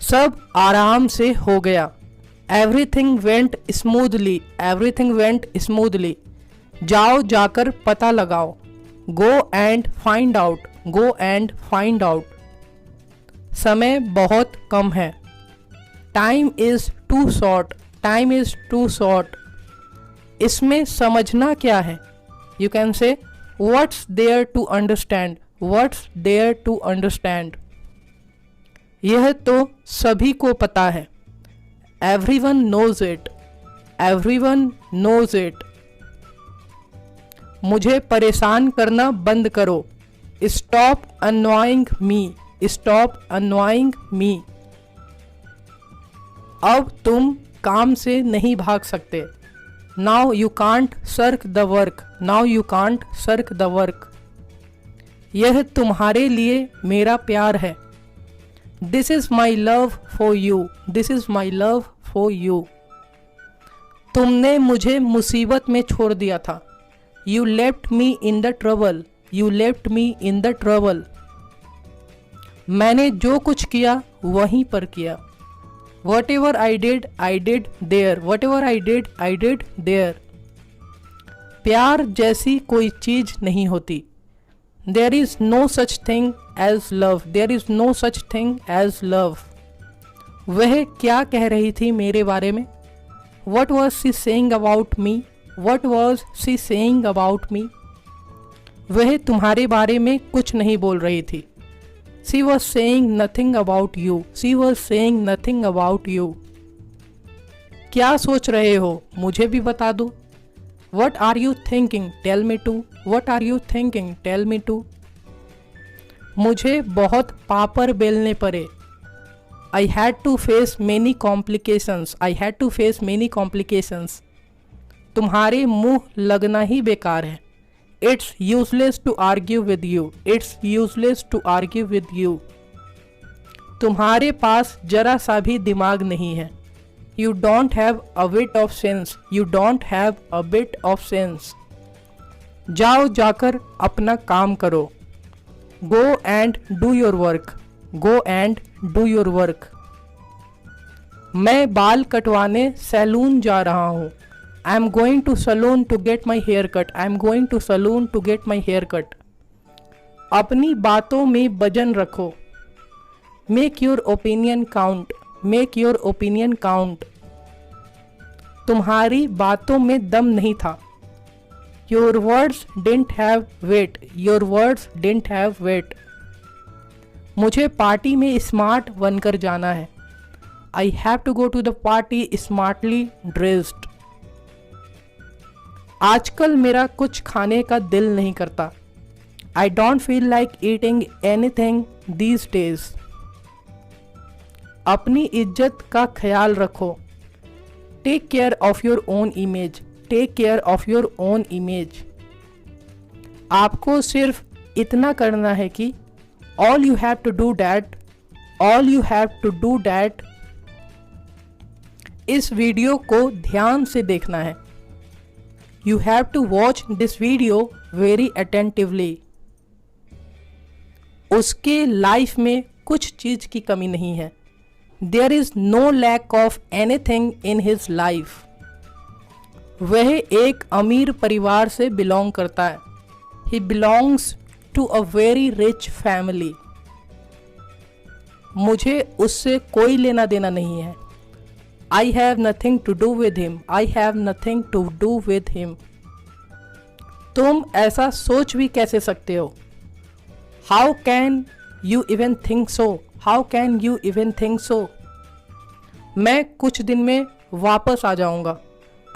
सब आराम से हो गया। Everything went smoothly, everything went smoothly. जाओ जाकर पता लगाओ। Go and find out, go and find out. समय बहुत कम है। Time is too short, time is too short. इसमें समझना क्या है? You can say what's there to understand, what's there to understand. यह तो सभी को पता है। Everyone knows it, everyone knows it. मुझे परेशान करना बंद करो। Stop annoying me, stop annoying me. अब तुम काम से नहीं भाग सकते। Now you can't shirk the work, now you can't shirk the work. यह तुम्हारे लिए मेरा प्यार है। This is my love for you, this is my love for you. तुमने मुझे मुसीबत में छोड़ दिया था। You left me in the trouble, you left me in the trouble. मैंने जो कुछ किया वहीं पर किया। Whatever I did there, whatever I did there। प्यार जैसी कोई चीज नहीं होती। There is no such thing as love, there is no such thing as love। वह क्या कह रही थी मेरे बारे में? What was she saying about me? What was she saying about me? वह तुम्हारे बारे में कुछ नहीं बोल रही थी। She was saying nothing about you, she was saying nothing about you। क्या सोच रहे हो? मुझे भी बता दो। What are you thinking? Tell me too, what are you thinking? Tell me too। मुझे बहुत पापड़ बेलने पड़े। I had to face many complications, I had to face many complications। तुम्हारे मुंह लगना ही बेकार है। It's useless to argue with you, it's useless to argue with you। तुम्हारे पास जरा सा भी दिमाग नहीं है। You don't have a bit of sense, you don't have a bit of sense। जाओ जाकर अपना काम करो। Go and do your work, go and do your work। मैं बाल कटवाने सैलून जा रहा हूँ। I am going to salon to get my hair cut, I am going to salon to get my hair cut। अपनी बातों में वजन रखो। Make your opinion count, make your opinion count। तुम्हारी बातों में दम नहीं था। Your words didn't have weight, your words didn't have weight। मुझे पार्टी में स्मार्ट बनकर जाना है। I have to go to the party smartly dressed। आजकल मेरा कुछ खाने का दिल नहीं करता। I don't feel like eating anything these days। अपनी इज्जत का ख्याल रखो। Take care of your own image, take care of your own image। आपको सिर्फ इतना करना है कि all you have to do that, all you have to do that। इस वीडियो को ध्यान से देखना है। You have to watch this video very attentively। उसके लाइफ में कुछ चीज की कमी नहीं है। There is no lack of anything in his life। वह एक अमीर परिवार से बिलोंग करता है। He belongs to a very rich family। मुझे उससे कोई लेना देना नहीं है। I have nothing to do with him, I have nothing to do with him। तुम ऐसा सोच भी कैसे सकते हो? How can you even think so? How can you even think so? मैं कुछ दिन में वापस आ जाऊंगा।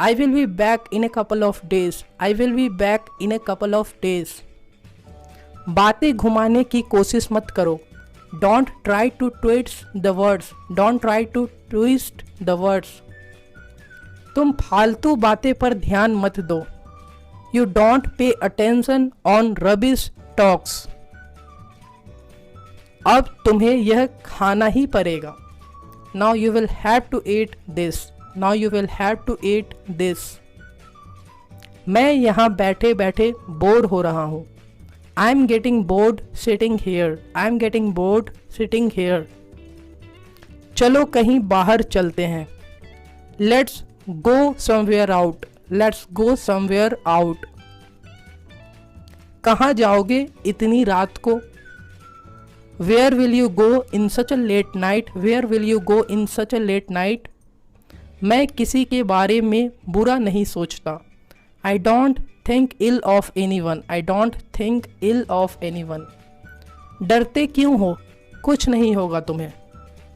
I will be back in a couple of days, I will be back in a couple of days। बातें घुमाने की कोशिश मत करो। Don't try to twist the words, don't try to twist the words। तुम फालतू बातें पर ध्यान मत दो। You don't pay attention on rubbish talks। अब तुम्हें यह खाना ही पड़ेगा। Now you will have to eat this, now you will have to eat this। मैं यहाँ बैठे बैठे बोर हो रहा हूँ। I am getting bored sitting here, I am getting bored sitting here। चलो कहीं बाहर चलते हैं। Let's go somewhere out, let's go somewhere out. कहाँ जाओगे इतनी रात को? Where will you go in such a late night, where will you go in such a late night. मैं किसी के बारे में बुरा नहीं सोचता। I don't think ill of any one, I don't think ill of any one. डरते क्यों हो? कुछ नहीं होगा तुम्हें।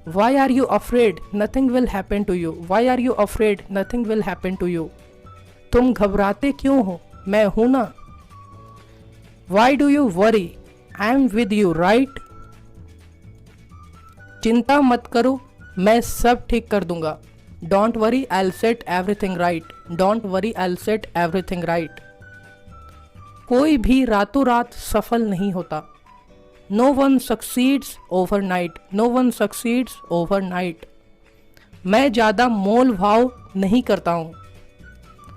Why are you afraid, nothing will happen to you, why are you afraid, nothing will happen to you. तुम घबराते क्यों हो? मैं हूं ना। Why do you worry, I am with you right. चिंता मत करो, मैं सब ठीक कर दूंगा। Don't worry, I will set everything right, don't worry, I will set everything right. कोई भी रातों रात सफल नहीं होता। No one succeeds overnight, no one succeeds overnight. मैं ज़्यादा मोल भाव नहीं करता हूँ।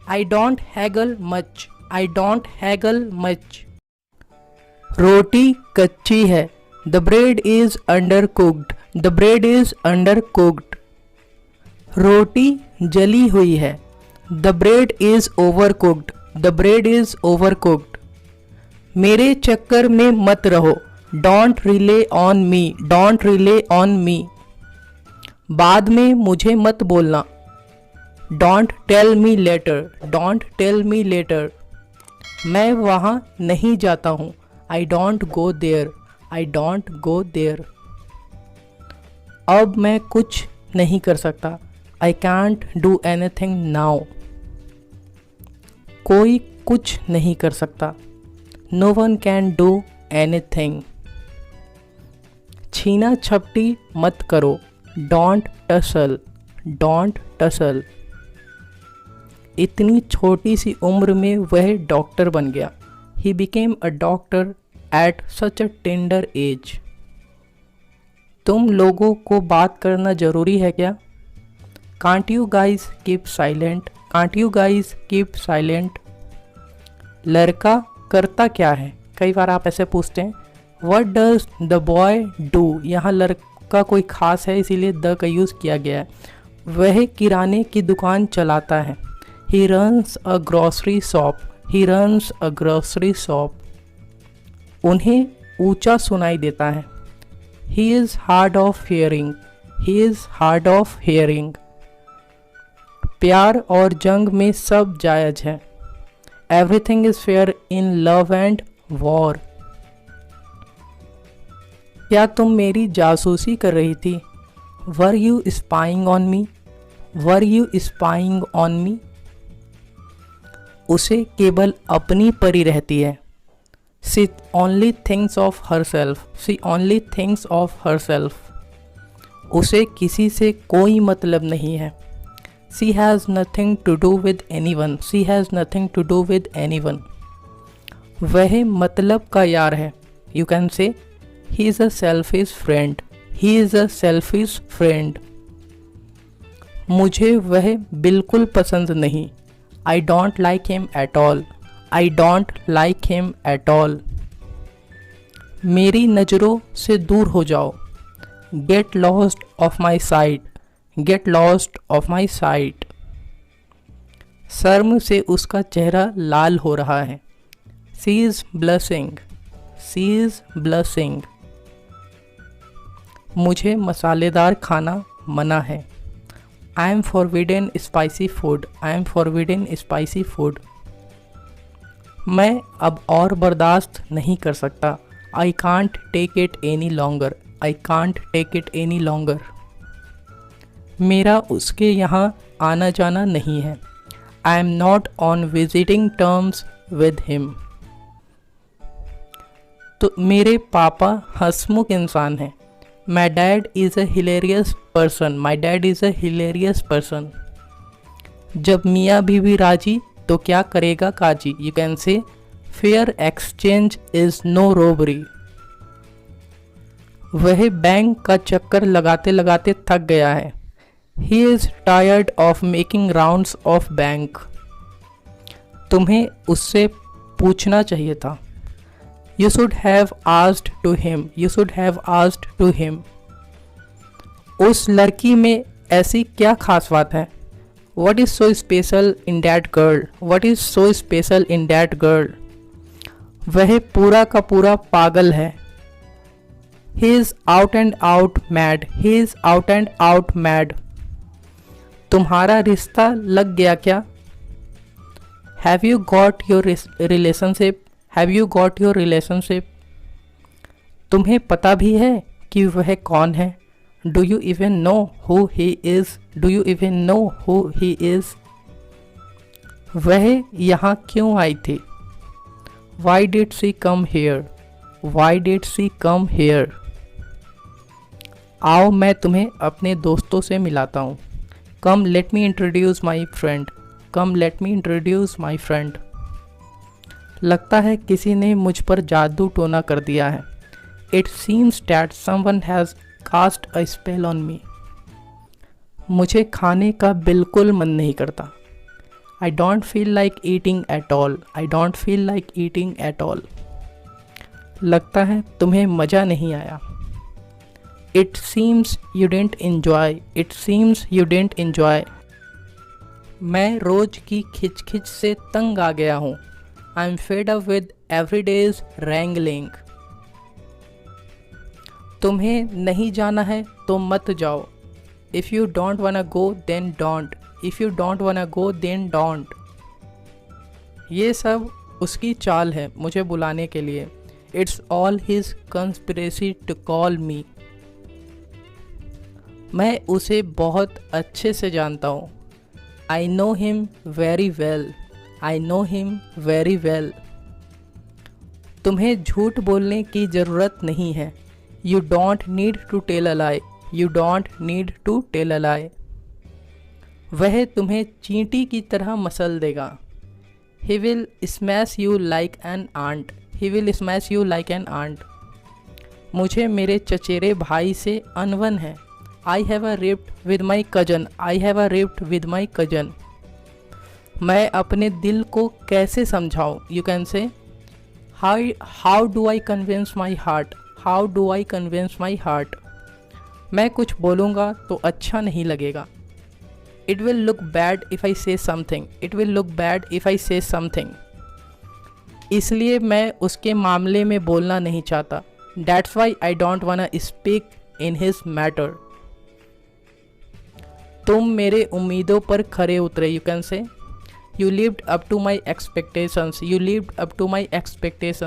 I don't haggle much, I don't haggle much. रोटी कच्ची है, the bread is undercooked, the bread is undercooked. रोटी जली हुई है, the bread is overcooked, the bread is overcooked. मेरे चक्कर में मत रहो, don't rely on me, don't rely on me. बाद में मुझे मत बोलना, don't tell me later, don't tell me later. मैं वहाँ नहीं जाता हूँ, I don't go there, I don't go there. अब मैं कुछ नहीं कर सकता, I can't do anything now. कोई कुछ नहीं कर सकता, no one can do anything. छीना झपटी मत करो, डोंट टसल, डोंट टसल। इतनी छोटी सी उम्र में वह डॉक्टर बन गया। He became a doctor at such a tender as. तुम लोगों को बात करना ज़रूरी है क्या? Can't you guys keep silent, can't you guys keep silent. लड़का करता क्या है? कई बार आप ऐसे पूछते हैं, what does the boy do. यहाँ लड़का कोई खास है इसीलिए द का यूज़ किया गया है। वह किराने की दुकान चलाता है। He runs a grocery shop, he runs a grocery shop. उन्हें ऊंचा सुनाई देता है। He is hard of hearing, he is hard of hearing. प्यार और जंग में सब जायज़ है। Everything is fair in love and war. क्या तुम मेरी जासूसी कर रही थी? Were you spying on me, were you spying on me. उसे केवल अपनी परी रहती है। She only thinks of herself, she only thinks of herself. उसे किसी से कोई मतलब नहीं है। She has nothing to do with any one, she has nothing to do with any one. वह मतलब का यार है। You can say he is a selfish friend, he is a selfish friend. मुझे वह बिल्कुल पसंद नहीं। I don't like him at all, I don't like him at all. मेरी नज़रों से दूर हो जाओ। Get lost of my sight, get lost of my sight. शर्म से उसका चेहरा लाल हो रहा है। She is blushing, she is blushing. मुझे मसालेदार खाना मना है। I am forbidden spicy food, I am forbidden spicy food. मैं अब और बर्दाश्त नहीं कर सकता। I can't take it any longer, I can't take it any longer. मेरा उसके यहाँ आना जाना नहीं है। I am not on visiting terms with him. तो मेरे पापा हंसमुख इंसान हैं। My dad is a hilarious person, my dad is a hilarious person. जब मियाँ बीवी राजी तो क्या करेगा काजी। You can say fair exchange is no robbery. वह बैंक का चक्कर लगाते लगाते थक गया है। He is tired of making rounds of bank. तुम्हें उससे पूछना चाहिए था। You should have asked to him, you should have asked to him। उस लड़की में ऐसी क्या खास बात है? What is so special in that girl? What is so special in that girl? वह पूरा का पूरा पागल है। He is out and out mad. He is out and out mad. तुम्हारा रिश्ता लग गया क्या? Have you got your relationship? Have you got your relationship? तुम्हें पता भी है कि वह कौन है? Do you even know who he is? Do you even know who he is? वह यहाँ क्यों आई थी? Why did she come here? Why did she come here? आओ मैं तुम्हें अपने दोस्तों से मिलाता हूँ। Come let me introduce my friend. Come let me introduce my friend. लगता है किसी ने मुझ पर जादू टोना कर दिया है। It seems that someone has cast a spell on me. मुझे खाने का बिल्कुल मन नहीं करता। I don't feel like eating at all. I don't feel like eating at all. लगता है तुम्हें मज़ा नहीं आया। It seems you didn't enjoy. It seems you didn't enjoy. मैं रोज की खिचखिच से तंग आ गया हूँ। I am fed up with every day's wrangling. तुम्हें नहीं जाना है तो मत जाओ। If you don't wanna go then don't. If you don't wanna go then don't. ये सब उसकी चाल है मुझे बुलाने के लिए। It's all his conspiracy to call me. मैं उसे बहुत अच्छे से जानता हूँ। I know him very well. I know him very well. तुम्हें झूठ बोलने की ज़रूरत नहीं है। You don't need to tell a lie. You don't need to tell a lie. वह तुम्हें चींटी की तरह मसल देगा। He will smash you like an ant. He will smash you like an aunt. मुझे मेरे चचेरे भाई से अनबन है। I have a rift with my cousin. I have a rift with my cousin. मैं अपने दिल को कैसे समझाऊँ? यू कैन से how do I convince my heart? How do I convince my heart? मैं कुछ बोलूँगा तो अच्छा नहीं लगेगा। It will look bad if I से something. It will look bad if I से समथिंग। इसलिए मैं उसके मामले में बोलना नहीं चाहता। That's why I don't wanna speak in his matter. तुम मेरे उम्मीदों पर खरे उतरे। You can say you lived up to my expectations. You lived up to my expectations.